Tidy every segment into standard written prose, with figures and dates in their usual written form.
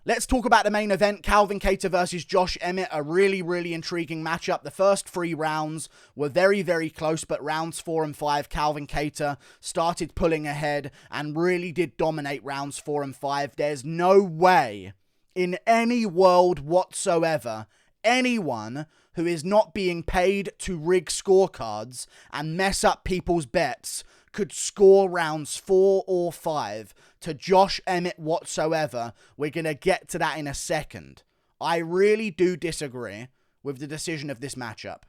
Let's talk about the main event, Calvin Kattar versus Josh Emmett, a really, really intriguing matchup. The first 3 rounds were very, very close, but rounds 4 and 5, Calvin Kattar started pulling ahead and really did dominate rounds 4 and 5. There's no way in any world whatsoever anyone who is not being paid to rig scorecards and mess up people's bets could score rounds 4 or 5 to Josh Emmett whatsoever. We're going to get to that in a second. I really do disagree with the decision of this matchup.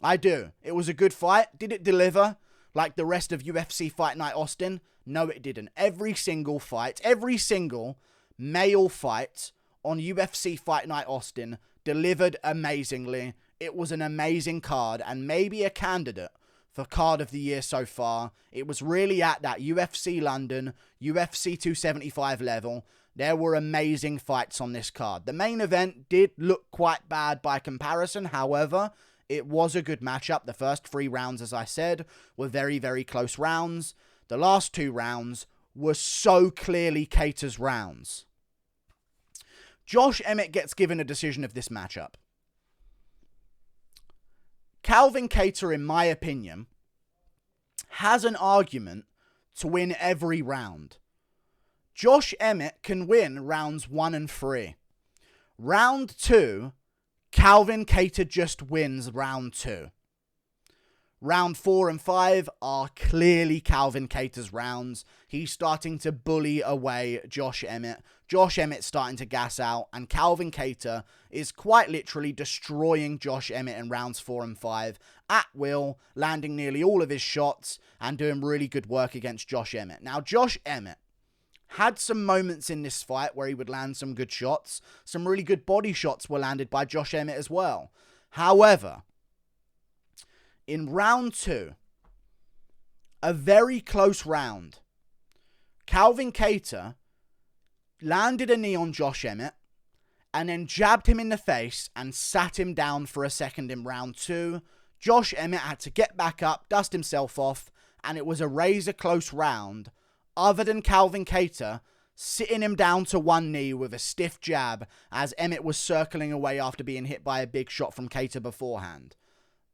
I do. It was a good fight. Did it deliver like the rest of UFC Fight Night Austin? No, it didn't. Every single fight, every single male fight on UFC Fight Night Austin delivered amazingly. It was an amazing card and maybe a candidate for card of the year so far. It was really at that UFC London, UFC 275 level. There were amazing fights on this card. The main event did look quite bad by comparison. However, it was a good matchup. The first 3 rounds, as I said, were very, very close rounds. The last 2 rounds were so clearly Kattar's rounds. Josh Emmett gets given a decision of this matchup. Calvin Kattar, in my opinion, has an argument to win every round. Josh Emmett can win rounds 1 and 3. Round 2, Calvin Kattar just wins round 2. Round 4 and 5 are clearly Calvin Kattar's rounds. He's starting to bully away Josh Emmett. Josh Emmett's starting to gas out, and Calvin Kattar is quite literally destroying Josh Emmett in rounds 4 and 5 at will, landing nearly all of his shots and doing really good work against Josh Emmett. Now, Josh Emmett had some moments in this fight where he would land some good shots. Some really good body shots were landed by Josh Emmett as well. However, in round 2, a very close round, Calvin Kattar landed a knee on Josh Emmett and then jabbed him in the face and sat him down for a second in round 2. Josh Emmett had to get back up, dust himself off, and it was a razor close round, other than Calvin Kattar sitting him down to one knee with a stiff jab as Emmett was circling away after being hit by a big shot from Kattar beforehand.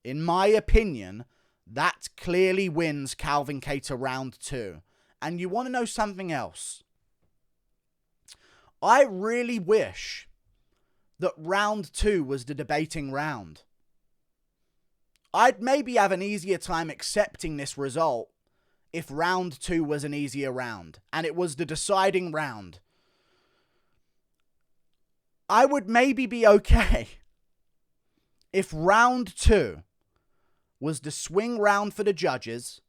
In my opinion, that clearly wins Calvin Kattar round 2. And you want to know something else? I really wish that round 2 was the debating round. I'd maybe have an easier time accepting this result if round 2 was an easier round and it was the deciding round. I would maybe be okay if round 2 was the swing round for the judges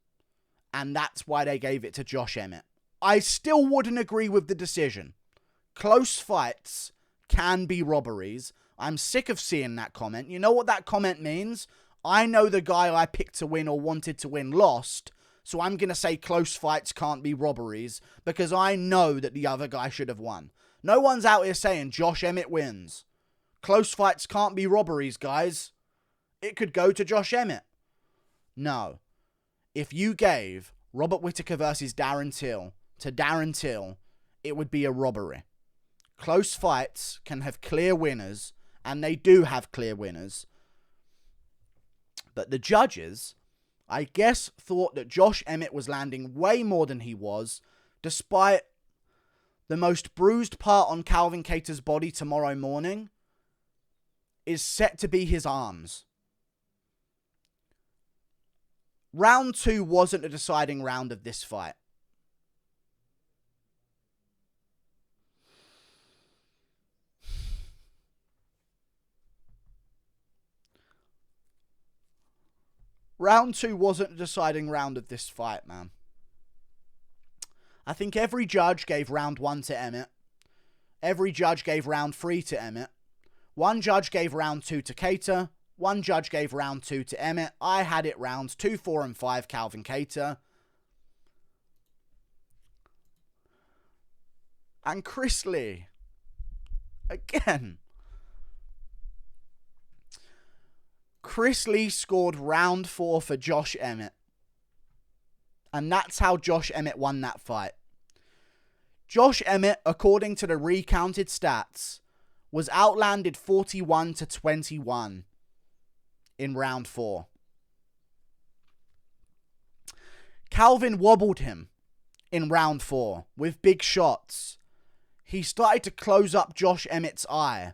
and that's why they gave it to Josh Emmett. I still wouldn't agree with the decision. Close fights can be robberies. I'm sick of seeing that comment. You know what that comment means? I know the guy I picked to win or wanted to win lost, so I'm going to say close fights can't be robberies because I know that the other guy should have won. No one's out here saying Josh Emmett wins. Close fights can't be robberies, guys. It could go to Josh Emmett. No. If you gave Robert Whittaker versus Darren Till to Darren Till, it would be a robbery. Close fights can have clear winners, and they do have clear winners. But the judges, I guess, thought that Josh Emmett was landing way more than he was, despite the most bruised part on Calvin Kattar's body tomorrow morning is set to be his arms. Round 2 wasn't a deciding round of this fight. Round 2 wasn't a deciding round of this fight, man. I think every judge gave round 1 to Emmett. Every judge gave round 3 to Emmett. One judge gave round 2 to Kattar. One judge gave round 2 to Emmett. I had it rounds 2, 4, and 5, Calvin Kattar. And Chris Lee. Again. Chris Lee scored round 4 for Josh Emmett. And that's how Josh Emmett won that fight. Josh Emmett, according to the recounted stats, was outlanded 41-21 in round 4. Calvin wobbled him in round 4 with big shots. He started to close up Josh Emmett's eye.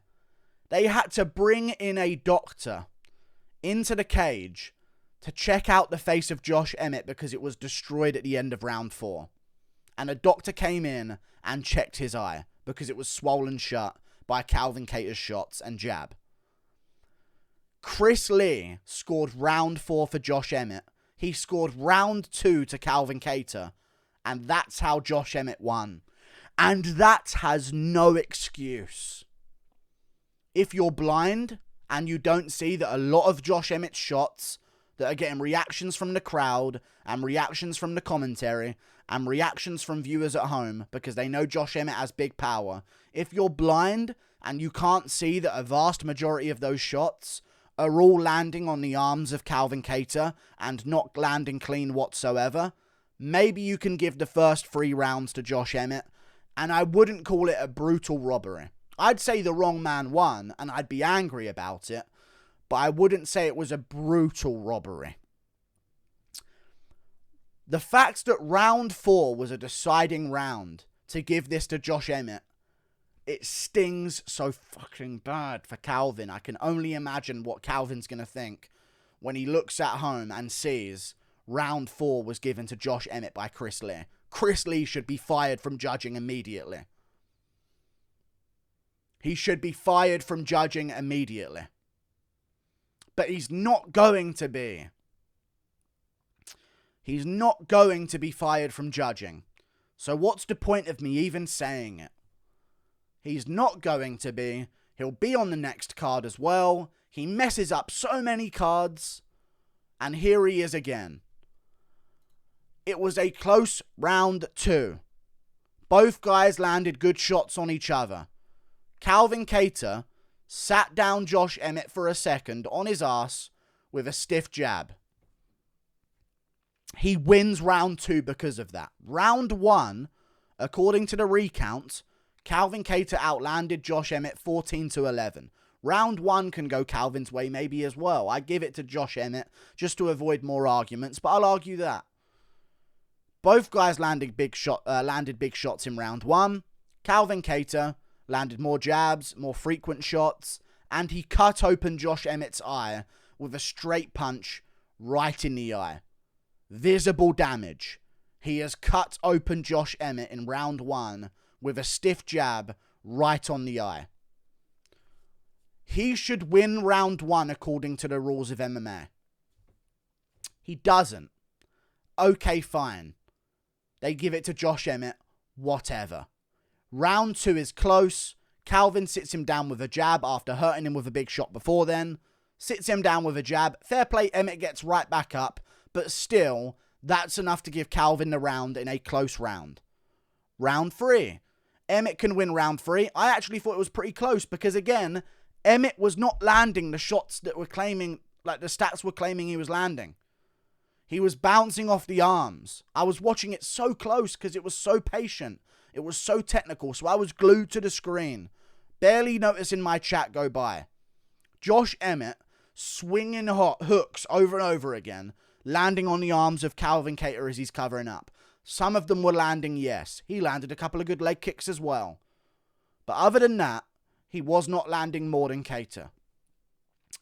They had to bring in a doctor into the cage to check out the face of Josh Emmett because it was destroyed at the end of round 4. And a doctor came in and checked his eye because it was swollen shut by Calvin Kattar's shots and jab. Chris Lee scored round 4 for Josh Emmett. He scored round 2 to Calvin Kattar. And that's how Josh Emmett won. And that has no excuse. If you're blind and you don't see that a lot of Josh Emmett's shots that are getting reactions from the crowd and reactions from the commentary and reactions from viewers at home because they know Josh Emmett has big power. If you're blind and you can't see that a vast majority of those shots are all landing on the arms of Calvin Kattar and not landing clean whatsoever, maybe you can give the first 3 rounds to Josh Emmett, and I wouldn't call it a brutal robbery. I'd say the wrong man won, and I'd be angry about it, but I wouldn't say it was a brutal robbery. The fact that round 4 was a deciding round to give this to Josh Emmett, it stings so fucking bad for Calvin. I can only imagine what Calvin's going to think when he looks at home and sees round 4 was given to Josh Emmett by Chris Lee. Chris Lee should be fired from judging immediately. He should be fired from judging immediately. But he's not going to be. He's not going to be fired from judging. So what's the point of me even saying it? He's not going to be. He'll be on the next card as well. He messes up so many cards. And here he is again. It was a close round 2. Both guys landed good shots on each other. Calvin Kattar sat down Josh Emmett for a second on his ass with a stiff jab. He wins round 2 because of that. Round 1, according to the recount, Calvin Kattar outlanded Josh Emmett 14-11. Round 1 can go Calvin's way maybe as well. I give it to Josh Emmett just to avoid more arguments, but I'll argue that. Both guys landed big shots in round 1. Calvin Kattar landed more jabs, more frequent shots, and he cut open Josh Emmett's eye with a straight punch right in the eye. Visible damage. He has cut open Josh Emmett in round 1 with a stiff jab right on the eye. He should win round 1 according to the rules of MMA. He doesn't. Okay, fine. They give it to Josh Emmett. Whatever. Round 2 is close. Calvin sits him down with a jab after hurting him with a big shot before then. Sits him down with a jab. Fair play, Emmett gets right back up. But still, that's enough to give Calvin the round in a close round. Round 3. Emmett can win round 3. I actually thought it was pretty close because, again, Emmett was not landing the shots that were claiming, like the stats were claiming he was landing. He was bouncing off the arms. I was watching it so close because it was so patient. It was so technical, so I was glued to the screen, barely noticing my chat go by. Josh Emmett swinging hot hooks over and over again, landing on the arms of Calvin Kattar as he's covering up. Some of them were landing, yes. He landed a couple of good leg kicks as well. But other than that, he was not landing more than Kattar.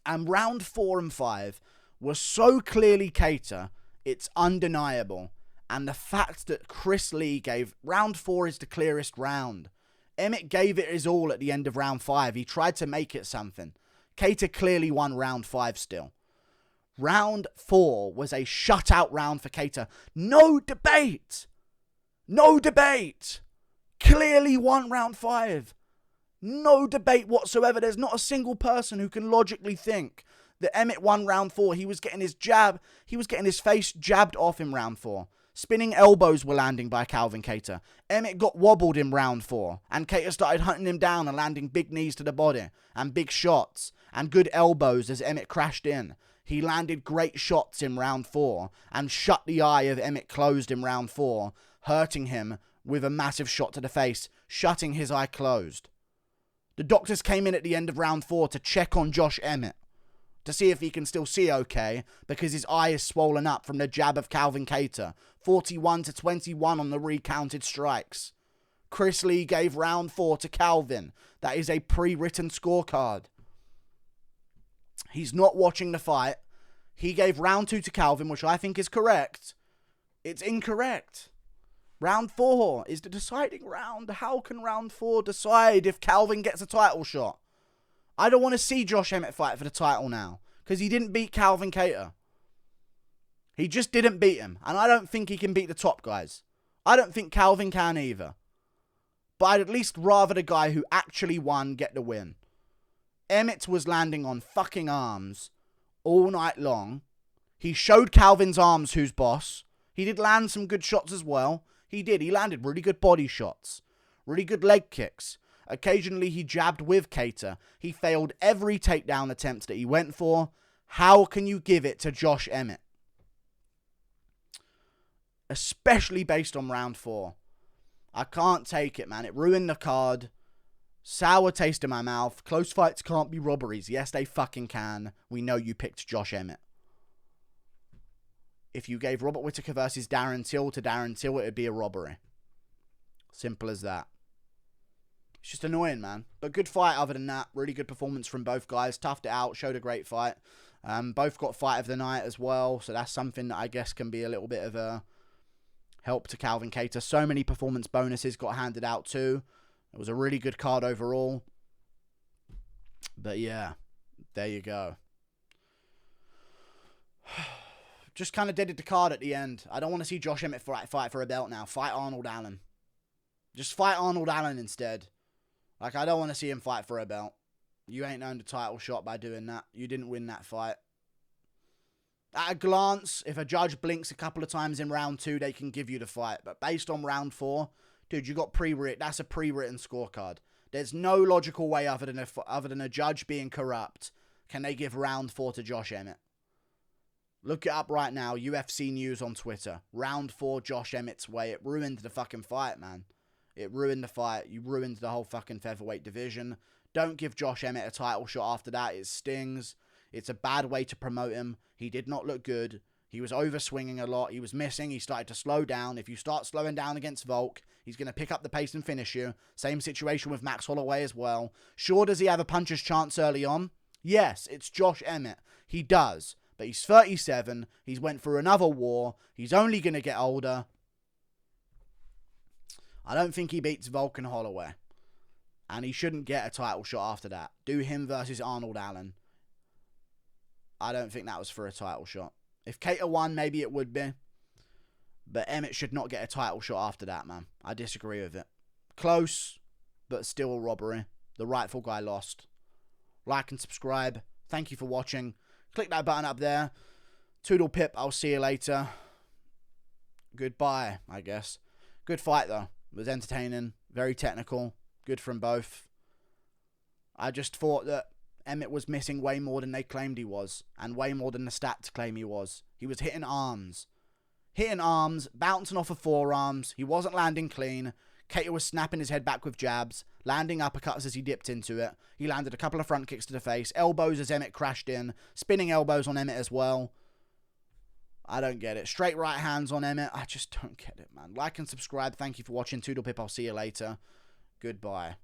And round 4 and 5 were so clearly Kattar, it's undeniable. And the fact that Chris Lee gave round 4 is the clearest round. Emmett gave it his all at the end of round 5. He tried to make it something. Kattar clearly won round 5 still. Round 4 was a shutout round for Kattar. No debate. No debate. Clearly won round 5. No debate whatsoever. There's not a single person who can logically think that Emmett won round 4. He was getting his jab. He was getting his face jabbed off in round 4. Spinning elbows were landing by Calvin Kattar. Emmett got wobbled in round 4. And Kattar started hunting him down and landing big knees to the body. And big shots. And good elbows as Emmett crashed in. He landed great shots in round 4. And shut the eye of Emmett closed in round 4. Hurting him with a massive shot to the face, shutting his eye closed. The doctors came in at the end of round 4 to check on Josh Emmett, to see if he can still see okay, because his eye is swollen up from the jab of Calvin Kattar. 41-21 on the recounted strikes. Chris Lee gave round 4 to Calvin. That is a pre-written scorecard. He's not watching the fight. He gave round 2 to Calvin, which I think is correct. It's incorrect. Round 4 is the deciding round. How can round 4 decide if Calvin gets a title shot? I don't want to see Josh Emmett fight for the title now, because he didn't beat Calvin Kattar. He just didn't beat him, and I don't think he can beat the top guys. I don't think Calvin can either. But I'd at least rather the guy who actually won get the win. Emmett was landing on fucking arms all night long. He showed Calvin's arms who's boss. He did land some good shots as well. He did. He landed really good body shots. Really good leg kicks. Occasionally he jabbed with Kattar. He failed every takedown attempt that he went for. How can you give it to Josh Emmett? Especially based on round 4. I can't take it, man. It ruined the card. Sour taste in my mouth. Close fights can't be robberies. Yes, they fucking can. We know you picked Josh Emmett. If you gave Robert Whittaker versus Darren Till to Darren Till, it would be a robbery. Simple as that. It's just annoying, man. But good fight other than that. Really good performance from both guys. Toughed it out. Showed a great fight. Both got fight of the night as well. So that's something that I guess can be a little bit of a help to Calvin Kattar. So many performance bonuses got handed out too. It was a really good card overall. But yeah, there you go. Just kind of deaded the card at the end. I don't want to see Josh Emmett fight for a belt now. Fight Arnold Allen. Just fight Arnold Allen instead. Like, I don't want to see him fight for a belt. You ain't earned a title shot by doing that. You didn't win that fight. At a glance, if a judge blinks a couple of times in round 2, they can give you the fight. But based on round 4, dude, you got pre-written. That's a pre-written scorecard. There's no logical way other than a judge being corrupt can they give round 4 to Josh Emmett. Look it up right now. UFC News on Twitter. Round 4, Josh Emmett's way. It ruined the fucking fight, man. It ruined the fight. You ruined the whole fucking featherweight division. Don't give Josh Emmett a title shot after that. It stings. It's a bad way to promote him. He did not look good. He was over-swinging a lot. He was missing. He started to slow down. If you start slowing down against Volk, he's going to pick up the pace and finish you. Same situation with Max Holloway as well. Sure, does he have a puncher's chance early on? Yes, it's Josh Emmett. He does. But he's 37. He's went through another war. He's only going to get older. I don't think he beats Volk and Holloway. And he shouldn't get a title shot after that. Do him versus Arnold Allen. I don't think that was for a title shot. If Kattar won, maybe it would be. But Emmett should not get a title shot after that, man. I disagree with it. Close, but still a robbery. The rightful guy lost. Like and subscribe. Thank you for watching. Click that button up there. Toodle pip. I'll see you later. Goodbye, I guess. Good fight, though. It was entertaining. Very technical. Good from both. I just thought that Emmett was missing way more than they claimed he was. And way more than the stats claim he was. He was hitting arms. Hitting arms. Bouncing off of forearms. He wasn't landing clean. Kattar was snapping his head back with jabs. Landing uppercuts as he dipped into it. He landed a couple of front kicks to the face. Elbows as Emmett crashed in. Spinning elbows on Emmett as well. I don't get it. Straight right hands on Emmett. I just don't get it, man. Like and subscribe. Thank you for watching. Toodle pip. I'll see you later. Goodbye.